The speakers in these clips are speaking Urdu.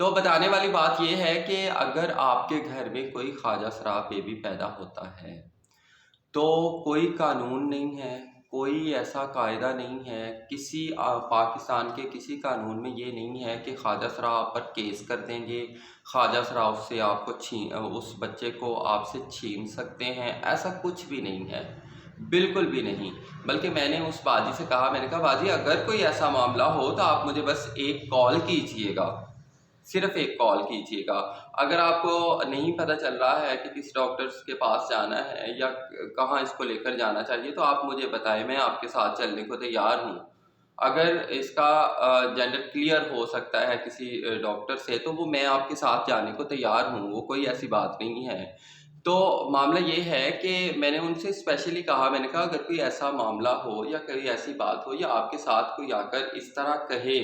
تو بتانے والی بات یہ ہے کہ اگر آپ کے گھر میں کوئی خواجہ سرا بیبی پیدا ہوتا ہے تو کوئی قانون نہیں ہے، کوئی ایسا قاعدہ نہیں ہے، کسی پاکستان کے کسی قانون میں یہ نہیں ہے کہ خواجہ سرا آپ پر کیس کر دیں گے، خواجہ سرا اس سے آپ کو اس بچے کو آپ سے چھین سکتے ہیں، ایسا کچھ بھی نہیں ہے، بالکل بھی نہیں۔ بلکہ میں نے اس باجی سے کہا، میں نے کہا باجی اگر کوئی ایسا معاملہ ہو تو آپ مجھے بس ایک کال کیجئے گا، صرف ایک کال کیجئے گا۔ اگر آپ کو نہیں پتہ چل رہا ہے کہ کس ڈاکٹرز کے پاس جانا ہے یا کہاں اس کو لے کر جانا چاہیے تو آپ مجھے بتائیں، میں آپ کے ساتھ چلنے کو تیار ہوں۔ اگر اس کا جینڈر کلیئر ہو سکتا ہے کسی ڈاکٹر سے تو وہ میں آپ کے ساتھ جانے کو تیار ہوں، وہ کوئی ایسی بات نہیں ہے۔ تو معاملہ یہ ہے کہ میں نے ان سے اسپیشلی کہا، میں نے کہا اگر کوئی ایسا معاملہ ہو یا کوئی ایسی بات ہو یا آپ کے ساتھ کوئی آ کر اس طرح کہے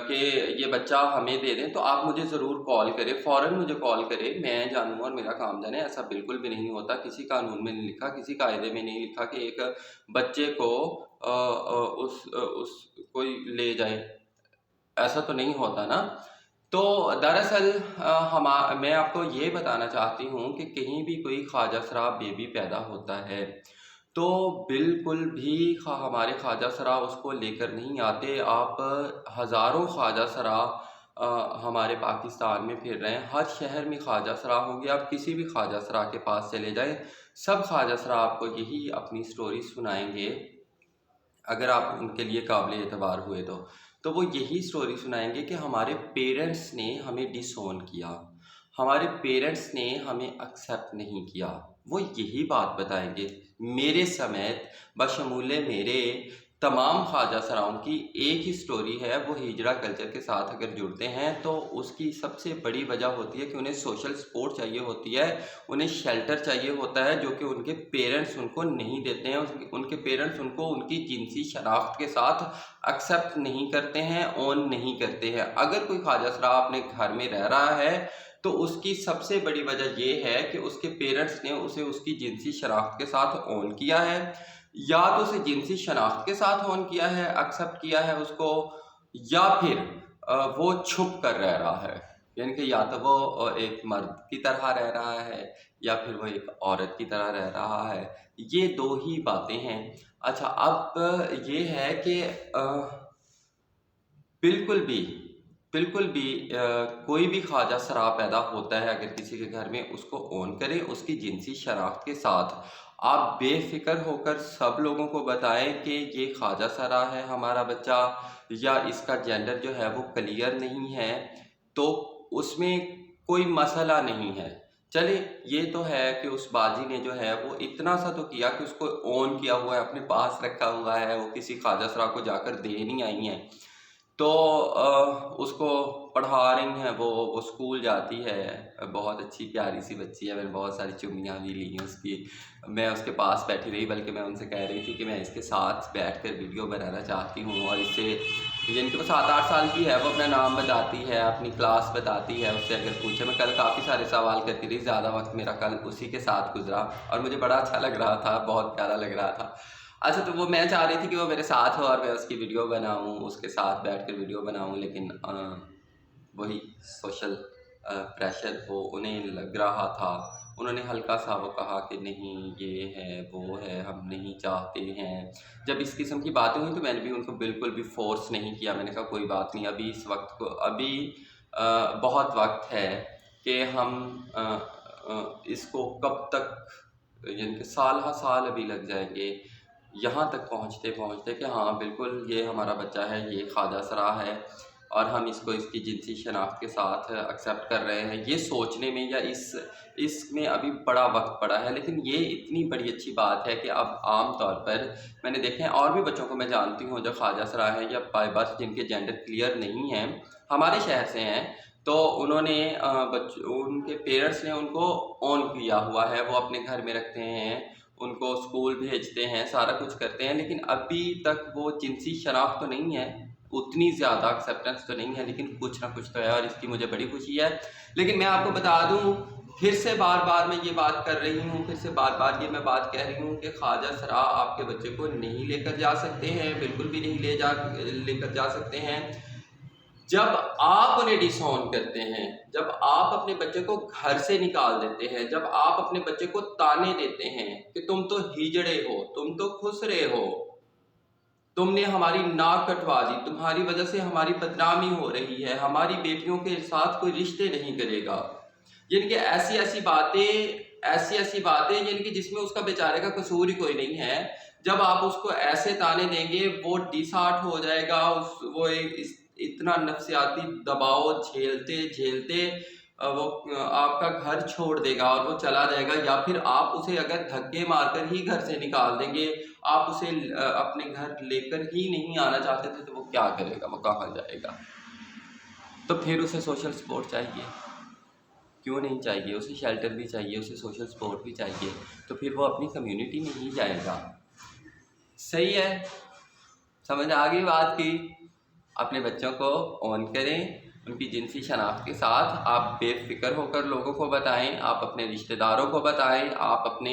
کہ یہ بچہ ہمیں دے دیں تو آپ مجھے ضرور کال کریں، فوراً مجھے کال کریں، میں جانوں اور میرا کام جانے۔ ایسا بالکل بھی نہیں ہوتا، کسی قانون میں نہیں لکھا، کسی قاعدے میں نہیں لکھا کہ ایک بچے کو اس کوئی لے جائے، ایسا تو نہیں ہوتا نا۔ تو دراصل میں آپ کو یہ بتانا چاہتی ہوں کہ کہیں بھی کوئی خواجہ سرا بیبی پیدا ہوتا ہے تو بالکل بھی ہمارے خواجہ سرا اس کو لے کر نہیں آتے۔ آپ ہزاروں خواجہ سرا ہمارے پاکستان میں پھر رہے ہیں، ہر شہر میں خواجہ سرا ہوں گے، آپ کسی بھی خواجہ سرا کے پاس چلے جائیں، سب خواجہ سرا آپ کو یہی اپنی سٹوری سنائیں گے، اگر آپ ان کے لیے قابل اعتبار ہوئے تو وہ یہی سٹوری سنائیں گے کہ ہمارے پیرنٹس نے ہمیں ڈس اون کیا، ہمارے پیرنٹس نے ہمیں ایکسیپٹ نہیں کیا، وہ یہی بات بتائیں گے۔ میرے سمیت بشمول میرے تمام خواجہ سراؤں کی ایک ہی سٹوری ہے، وہ ہجرا کلچر کے ساتھ اگر جڑتے ہیں تو اس کی سب سے بڑی وجہ ہوتی ہے کہ انہیں سوشل سپورٹ چاہیے ہوتی ہے، انہیں شیلٹر چاہیے ہوتا ہے جو کہ ان کے پیرنٹس ان کو نہیں دیتے ہیں، ان کے پیرنٹس ان کو ان کی جنسی شناخت کے ساتھ ایکسیپٹ نہیں کرتے ہیں، اون نہیں کرتے ہیں۔ اگر کوئی خواجہ سرا اپنے گھر میں رہ رہا ہے تو اس کی سب سے بڑی وجہ یہ ہے کہ اس کے پیرنٹس نے اسے اس کی جنسی شناخت کے ساتھ اون کیا ہے، یا تو اسے جنسی شناخت کے ساتھ اون کیا ہے، ایکسیپٹ کیا ہے اس کو، یا پھر وہ چھپ کر رہ رہا ہے، یعنی کہ یا تو وہ ایک مرد کی طرح رہ رہا ہے یا پھر وہ ایک عورت کی طرح رہ رہا ہے، یہ دو ہی باتیں ہیں۔ اچھا اب یہ ہے کہ بالکل بھی کوئی بھی خواجہ سرا پیدا ہوتا ہے اگر کسی کے گھر میں، اس کو اون کریں اس کی جنسی شناخت کے ساتھ۔ آپ بے فکر ہو کر سب لوگوں کو بتائیں کہ یہ خواجہ سرا ہے ہمارا بچہ، یا اس کا جینڈر جو ہے وہ کلیئر نہیں ہے، تو اس میں کوئی مسئلہ نہیں ہے۔ چلے یہ تو ہے کہ اس باجی نے جو ہے وہ اتنا سا تو کیا کہ اس کو اون کیا ہوا ہے، اپنے پاس رکھا ہوا ہے، وہ کسی خواجہ سرا کو جا کر دے نہیں آئی ہیں، تو اس کو پڑھا رہی ہیں، وہ اسکول جاتی ہے، بہت اچھی پیاری سی بچی ہے، میں نے بہت ساری چمیاں بھی لی ہیں اس کی، میں اس کے پاس بیٹھی رہی، بلکہ میں ان سے کہہ رہی تھی کہ میں اس کے ساتھ بیٹھ کر ویڈیو بنانا چاہتی ہوں، اور اس سے جن کے وہ 7-8 سال کی ہے وہ اپنا نام بتاتی ہے، اپنی کلاس بتاتی ہے، اس سے اگر پوچھے، میں کل کافی سارے سوال کرتی رہی، زیادہ وقت میرا کل اسی کے ساتھ گزرا اور مجھے بڑا اچھا لگ رہا تھا، بہت پیارا لگ رہا تھا۔ اچھا تو وہ میں چاہ رہی تھی کہ وہ میرے ساتھ ہو اور میں اس کی ویڈیو بناؤں، اس کے ساتھ بیٹھ کر ویڈیو بناؤں، لیکن وہی سوشل پریشر وہ انہیں لگ رہا تھا، انہوں نے ہلکا سا وہ کہا کہ نہیں یہ ہے وہ ہے، ہم نہیں چاہتے ہیں۔ جب اس قسم کی باتیں ہوئی تو میں نے بھی ان کو بالکل بھی فورس نہیں کیا، میں نے کہا کوئی بات نہیں، ابھی اس وقت کو ابھی بہت وقت ہے کہ ہم اس کو کب تک، یعنی کہ سال ہا سال ابھی لگ جائیں گے یہاں تک پہنچتے کہ ہاں بالکل یہ ہمارا بچہ ہے، یہ خواجہ سرا ہے اور ہم اس کو اس کی جنسی شناخت کے ساتھ ایکسیپٹ کر رہے ہیں، یہ سوچنے میں یا اس میں ابھی بڑا وقت پڑا ہے۔ لیکن یہ اتنی بڑی اچھی بات ہے کہ اب عام طور پر میں نے دیکھے ہیں، اور بھی بچوں کو میں جانتی ہوں جو خواجہ سرا ہیں یا بائی برتھ جن کے جینڈر کلیئر نہیں ہیں، ہمارے شہر سے ہیں، تو انہوں نے ان کے پیرنٹس نے ان کو اون کیا ہوا ہے، وہ اپنے گھر میں رکھتے ہیں، ان کو اسکول بھیجتے ہیں، سارا کچھ کرتے ہیں، لیکن ابھی تک وہ جنسی شناخت تو نہیں ہے، اتنی زیادہ ایکسیپٹنس تو نہیں ہے، لیکن کچھ نہ کچھ تو ہے، اور اس کی مجھے بڑی خوشی ہے۔ لیکن میں آپ کو بتا دوں، پھر سے بار بار میں یہ بات کر رہی ہوں، پھر سے بار بار یہ میں بات کہہ رہی ہوں کہ خواجہ سرا آپ کے بچے کو نہیں لے کر جا سکتے ہیں، بالکل بھی نہیں لے کر جا سکتے ہیں۔ جب آپ انہیں ڈس آن کرتے ہیں، جب آپ اپنے بچے کو گھر سے نکال دیتے ہیں، جب آپ اپنے بچے کو تانے دیتے ہیں کہ تم تو ہیجڑے ہو، تم تو خسرے ہو، تم نے ہماری ناک کٹوا دی، تمہاری وجہ سے ہماری بدنامی ہو رہی ہے، ہماری بیٹیوں کے ساتھ کوئی رشتے نہیں کرے گا، یعنی کہ ایسی ایسی باتیں یعنی کہ جس میں اس کا بیچارے کا قصور ہی کوئی نہیں ہے، جب آپ اس کو ایسے تانے دیں گے وہ ڈسہارٹ ہو جائے گا، اتنا نفسیاتی دباؤ جھیلتے جھیلتے وہ آپ کا گھر چھوڑ دے گا اور وہ چلا جائے گا، یا پھر آپ اسے اگر دھکے مار کر ہی گھر سے نکال دیں گے، آپ اسے اپنے گھر لے کر ہی نہیں آنا چاہتے تھے، تو وہ کیا کرے گا، وہ کہاں جائے گا؟ تو پھر اسے سوشل سپورٹ چاہیے، کیوں نہیں چاہیے؟ اسے شیلٹر بھی چاہیے، اسے سوشل سپورٹ بھی چاہیے، تو پھر وہ اپنی کمیونٹی میں ہی جائے گا۔ صحیح ہے، سمجھ آ گئی بات کی؟ اپنے بچوں کو آن کریں، ان کی جنسی شناخت کے ساتھ آپ بے فکر ہو کر لوگوں کو بتائیں، آپ اپنے رشتہ داروں کو بتائیں، آپ اپنے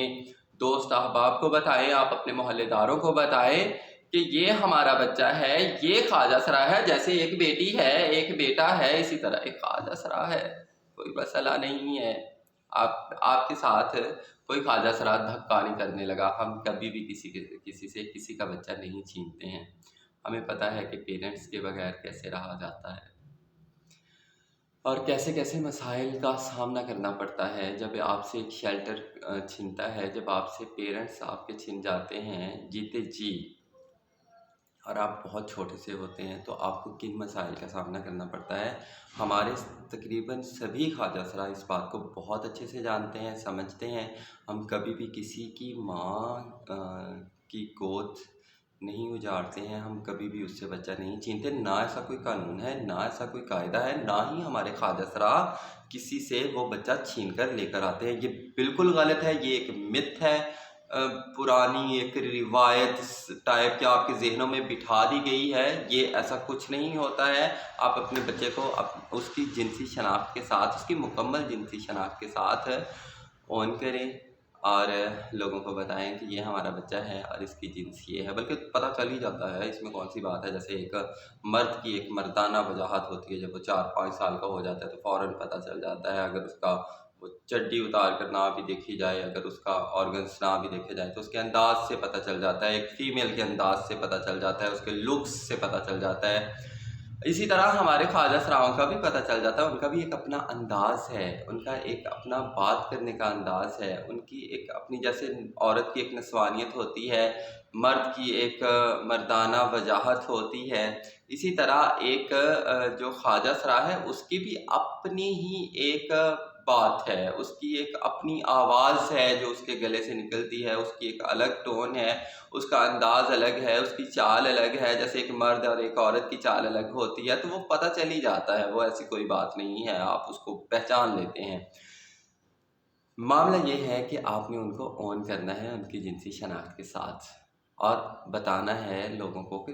دوست احباب کو بتائیں، آپ اپنے محلے داروں کو بتائیں کہ یہ ہمارا بچہ ہے، یہ خواجہ سرا ہے، جیسے ایک بیٹی ہے ایک بیٹا ہے، اسی طرح ایک خواجہ سرا ہے، کوئی مسئلہ نہیں ہے۔ آپ کے ساتھ کوئی خواجہ سرا دھکا نہیں کرنے لگا، ہم کبھی بھی کسی سے کسی کا بچہ نہیں چھینتے ہیں، ہمیں پتہ ہے کہ پیرنٹس کے بغیر کیسے رہا جاتا ہے اور کیسے کیسے مسائل کا سامنا کرنا پڑتا ہے جب آپ سے ایک شیلٹر چھنتا ہے، جب آپ سے پیرنٹس آپ کے چھن جاتے ہیں جیتے جی، اور آپ بہت چھوٹے سے ہوتے ہیں، تو آپ کو کن مسائل کا سامنا کرنا پڑتا ہے۔ ہمارے تقریباً سبھی خواجہ سرا اس بات کو بہت اچھے سے جانتے ہیں، سمجھتے ہیں۔ ہم کبھی بھی کسی کی ماں کی گود نہیں اجاڑتے ہیں، ہم کبھی بھی اس سے بچہ نہیں چھینتے، نہ ایسا کوئی قانون ہے، نہ ایسا کوئی قاعدہ ہے، نہ ہی ہمارے خواجہ سرا کسی سے وہ بچہ چھین کر لے کر آتے ہیں۔ یہ بالکل غلط ہے، یہ ایک مت ہے، پرانی ایک روایت ٹائپ کے آپ کے ذہنوں میں بٹھا دی گئی ہے، یہ ایسا کچھ نہیں ہوتا ہے۔ آپ اپنے بچے کو اس کی جنسی شناخت کے ساتھ، اس کی مکمل جنسی شناخت کے ساتھ آن کریں اور لوگوں کو بتائیں کہ یہ ہمارا بچہ ہے اور اس کی جنس یہ ہے، بلکہ پتہ چل ہی جاتا ہے، اس میں کون سی بات ہے۔ جیسے ایک مرد کی ایک مردانہ وجاہت ہوتی ہے، جب وہ 4-5 سال کا ہو جاتا ہے تو فوراً پتہ چل جاتا ہے، اگر اس کا وہ چڈی اتار کر نہ بھی دیکھی جائے، اگر اس کا آرگنس نہ بھی دیکھے جائے تو اس کے انداز سے پتہ چل جاتا ہے، ایک فیمیل کے انداز سے پتہ چل جاتا ہے، اس کے لکس سے پتہ چل جاتا ہے۔ اسی طرح ہمارے خواجہ سراؤں کا بھی پتہ چل جاتا ہے، ان کا بھی ایک اپنا انداز ہے، ان کا ایک اپنا بات کرنے کا انداز ہے، ان کی ایک اپنی، جیسے عورت کی ایک نسوانیت ہوتی ہے، مرد کی ایک مردانہ وجاہت ہوتی ہے، اسی طرح ایک جو خواجہ سرا ہے اس کی بھی اپنی ہی ایک بات ہے، اس کی ایک اپنی آواز ہے جو اس کے گلے سے نکلتی ہے، اس کی ایک الگ ٹون ہے، اس کا انداز الگ ہے، اس کی چال الگ ہے، جیسے ایک مرد اور ایک عورت کی چال الگ ہوتی ہے، تو وہ پتہ چل ہی جاتا ہے، وہ ایسی کوئی بات نہیں ہے، آپ اس کو پہچان لیتے ہیں۔ معاملہ یہ ہے کہ آپ نے ان کو آن کرنا ہے ان کی جنسی شناخت کے ساتھ، اور بتانا ہے لوگوں کو کہ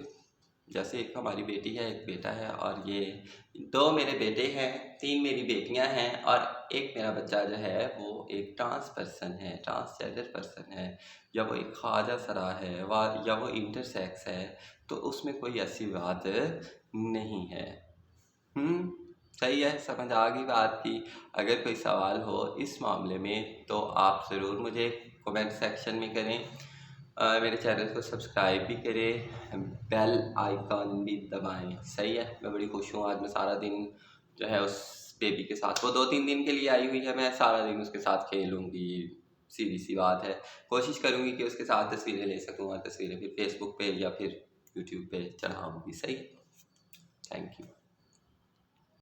جیسے ایک ہماری بیٹی ہے ایک بیٹا ہے، اور یہ 2 میرے بیٹے ہیں، 3 میری بیٹیاں ہیں، اور ایک میرا بچہ جو ہے وہ ایک ٹرانس پرسن ہے، ٹرانسجینڈر پرسن ہے، یا وہ ایک خواجہ سرا ہے، یا وہ انٹر سیکس ہے، تو اس میں کوئی ایسی بات نہیں ہے۔ صحیح ہے، سمجھ آ گئی بات کی؟ اگر کوئی سوال ہو اس معاملے میں تو آپ ضرور مجھے کومنٹ سیکشن میں کریں، میرے چینل کو سبسکرائب بھی کریں، بیل آئیکن بھی دبائیں۔ صحیح ہے، میں بڑی خوش ہوں، آج میں سارا دن جو ہے اس بیبی کے ساتھ، وہ 2-3 دن کے لیے آئی ہوئی ہے، میں سارا دن اس کے ساتھ کھیلوں گی، سیدھی سی بات ہے۔ کوشش کروں گی کہ اس کے ساتھ تصویریں لے سکوں، اور تصویریں پھر فیس بک پہ یا پھر یوٹیوب پہ چڑھاؤں گی۔ صحیح، تھینک یو۔